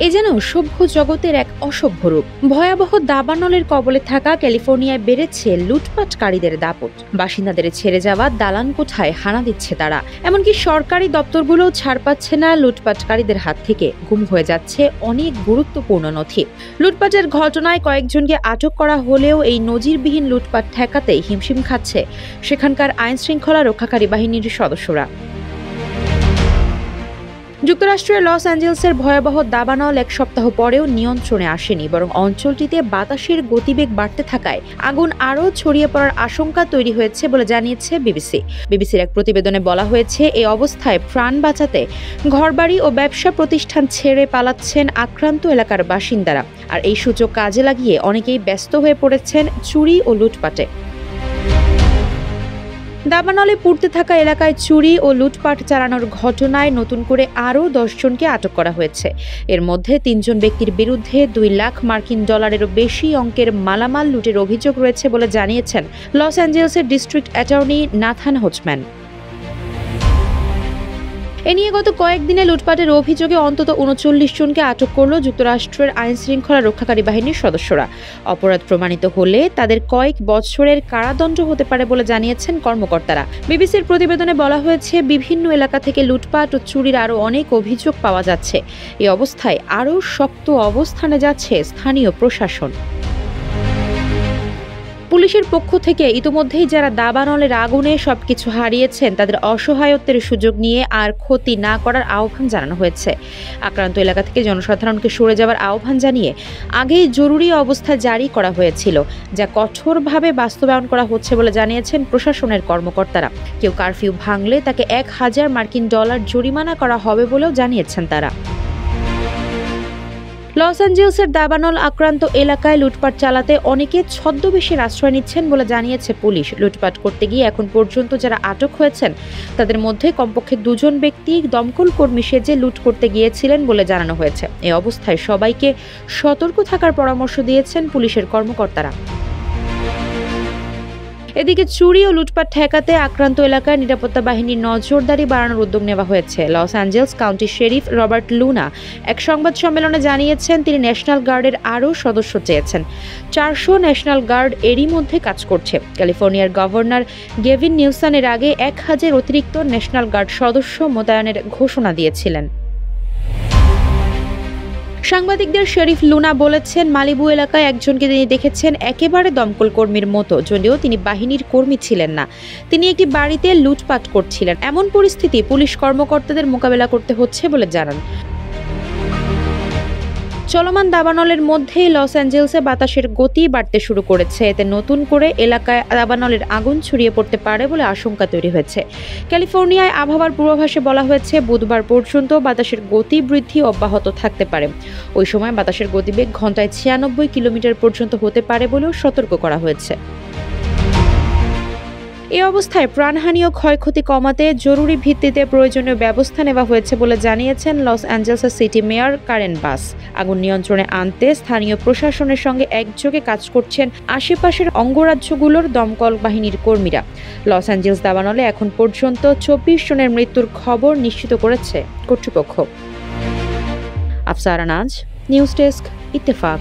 এ যেন সভ্য জগতের এক অসভ্য রূপ। ভয়াবহ দাবানলের কবলে থাকা ক্যালিফোর্নিয়ায় বেড়েছে লুটপাটকারীদের দাপট। বাসিন্দাদের ছেড়ে যাওয়া দালান কোঠায় হানা দিচ্ছে তারা। এমনকি সরকারি দপ্তরগুলোও ছাড় পাচ্ছে না লুটপাটকারীদের হাত থেকে। গুম হয়ে যাচ্ছে অনেক গুরুত্বপূর্ণ নথি। লুটপাটের ঘটনায় কয়েকজনকে আটক করা হলেও এই নজিরবিহীন লুটপাট ঠেকাতে হিমশিম খাচ্ছে সেখানকার আইন শৃঙ্খলা রক্ষাকারী বাহিনীর সদস্যরা। যুক্তরাষ্ট্রের লস অ্যাঞ্জেলসের ভয়াবহ দাবানল এক সপ্তাহ পরেও নিয়ন্ত্রণে আসেনি, বরং অঞ্চলটিতে বাতাসের গতিবেগ বাড়তে থাকায় আগুন আরও ছড়িয়ে পড়ার আশঙ্কা তৈরি হয়েছে বলে জানিয়েছে বিবিসির এক প্রতিবেদনে বলা হয়েছে, এই অবস্থায় প্রাণ বাঁচাতে ঘরবাড়ি ও ব্যবসা প্রতিষ্ঠান ছেড়ে পালাচ্ছেন আক্রান্ত এলাকার বাসিন্দারা। আর এই সুযোগ কাজে লাগিয়ে অনেকেই ব্যস্ত হয়ে পড়েছেন চুরি ও লুটপাটে। দাবানলে পুড়তে থাকা এলাকায় চুরি ও লুটপাট চালানোর ঘটনায় নতুন করে আরও 10 জনকে আটক করা হয়েছে। এর মধ্যে 3 জন ব্যক্তির বিরুদ্ধে $2 লাখ বেশি অঙ্কের মালামাল লুটের অভিযোগ রয়েছে বলে জানিয়েছেন লস অ্যাঞ্জেলসের ডিস্ট্রিক্ট অ্যাটর্নি নাথান হোচম্যান। এ নিয়ে গত কয়েকদিনে লুটপাটের অভিযোগে অন্তত 39 জনকে আটক করল যুক্তরাষ্ট্রের আইন শৃঙ্খলা রক্ষাকারী বাহিনীর সদস্যরা। অপরাধ প্রমাণিত হলে তাদের কয়েক বছরের কারাদণ্ড হতে পারে বলে জানিয়েছেন কর্মকর্তারা। বিবিসির প্রতিবেদনে বলা হয়েছে, বিভিন্ন এলাকা থেকে লুটপাট ও চুরির আরও অনেক অভিযোগ পাওয়া যাচ্ছে। এই অবস্থায় আরও শক্ত অবস্থানে যাচ্ছে স্থানীয় প্রশাসন। পুলিশের পক্ষ থেকে ইতিমধ্যেই যারা দাবানলের আগুনে সবকিছু হারিয়েছেন তাদের অসহায়ত্বের সুযোগ নিয়ে আর ক্ষতি না করার আহ্বান জানানো হয়েছে। আক্রান্ত এলাকা থেকে জনসাধারণকে সরে যাওয়ার আহ্বান জানিয়ে আগেই জরুরি অবস্থা জারি করা হয়েছিল, যা কঠোরভাবে বাস্তবায়ন করা হচ্ছে বলে জানিয়েছেন প্রশাসনের কর্মকর্তারা। কেউ কারফিউ ভাঙলে তাকে $1000 জরিমানা করা হবে বলেও জানিয়েছেন তারা। লস অ্যাঞ্জেলসের দাবানল আক্রান্ত এলাকায় লুটপাট চালাতে অনেকে ছদ্মবেশের আশ্রয় নিচ্ছেন বলে জানিয়েছে পুলিশ। লুটপাট করতে গিয়ে এখন পর্যন্ত যারা আটক হয়েছেন তাদের মধ্যে কমপক্ষে 2 জন ব্যক্তি দমকল কর্মী সেজে লুট করতে গিয়েছিলেন বলে জানানো হয়েছে। এই অবস্থায় সবাইকে সতর্ক থাকার পরামর্শ দিয়েছেন পুলিশের কর্মকর্তারা। এদিকে চুরি ও লুটপাট ঠেকাতে আক্রান্ত এলাকায় নিরাপত্তা বাহিনীর নজরদারি বাড়ানোর উদ্যোগ নেওয়া হয়েছে। Los Angeles County sheriff Robert Luna এক সংবাদ সম্মেলনে জানিয়েছেন, তিনি ন্যাশনাল গার্ডের আরও সদস্য চেয়েছেন। 400 ন্যাশনাল গার্ড এরই মধ্যে কাজ করছে। ক্যালিফোর্নিয়ার গভর্নর গেভিন নিউসন এর আগে 1000 অতিরিক্ত ন্যাশনাল গার্ড সদস্য মোতায়েনের ঘোষণা দিয়েছিলেন। সাংবাদিকদের শেরিফ লুনা বলেছেন, মালিবু এলাকায় একজনকে তিনি দেখেছেন একেবারে দমকল কর্মীর মতো, যদিও তিনি বাহিনীর কর্মী ছিলেন না। তিনি একটি বাড়িতে লুটপাট করছিলেন। এমন পরিস্থিতি পুলিশ কর্মকর্তাদের মোকাবেলা করতে হচ্ছে বলে জানান। চলমান দাবানলের মধ্যেই লস অ্যাঞ্জেলসে বাতাসের গতি বাড়তে শুরু করেছে। এতে নতুন করে এলাকায় দাবানলের আগুন ছড়িয়ে পড়তে পারে বলে আশঙ্কা তৈরি হয়েছে। ক্যালিফোর্নিয়ায় আবহাওয়ার পূর্বাভাসে বলা হয়েছে, বুধবার পর্যন্ত বাতাসের গতি বৃদ্ধি অব্যাহত থাকতে পারে। ওই সময় বাতাসের গতিবেগ ঘন্টায় 96 কিলোমিটার পর্যন্ত হতে পারে বলেও সতর্ক করা হয়েছে। এই অবস্থায় প্রাণহানি ও ক্ষয়ক্ষতি কমাতে জরুরি ভিত্তিতে প্রয়োজনীয় ব্যবস্থা নেওয়া হয়েছে বলে জানিয়েছেন লস অ্যাঞ্জেলসের সিটি মেয়র কারেন বাস। আগুন নিয়ন্ত্রণে আনতে স্থানীয় প্রশাসনের সঙ্গে একযোগে কাজ করছেন আশেপাশের অঙ্গরাজ্যগুলোর দমকল বাহিনীর কর্মীরা। লস অ্যাঞ্জেলস দাবানলে এখন পর্যন্ত 24 জনের মৃত্যুর খবর নিশ্চিত করেছে কর্তৃপক্ষ। আফসারা নাজ, নিউজ ডেস্ক, ইত্তেফাক।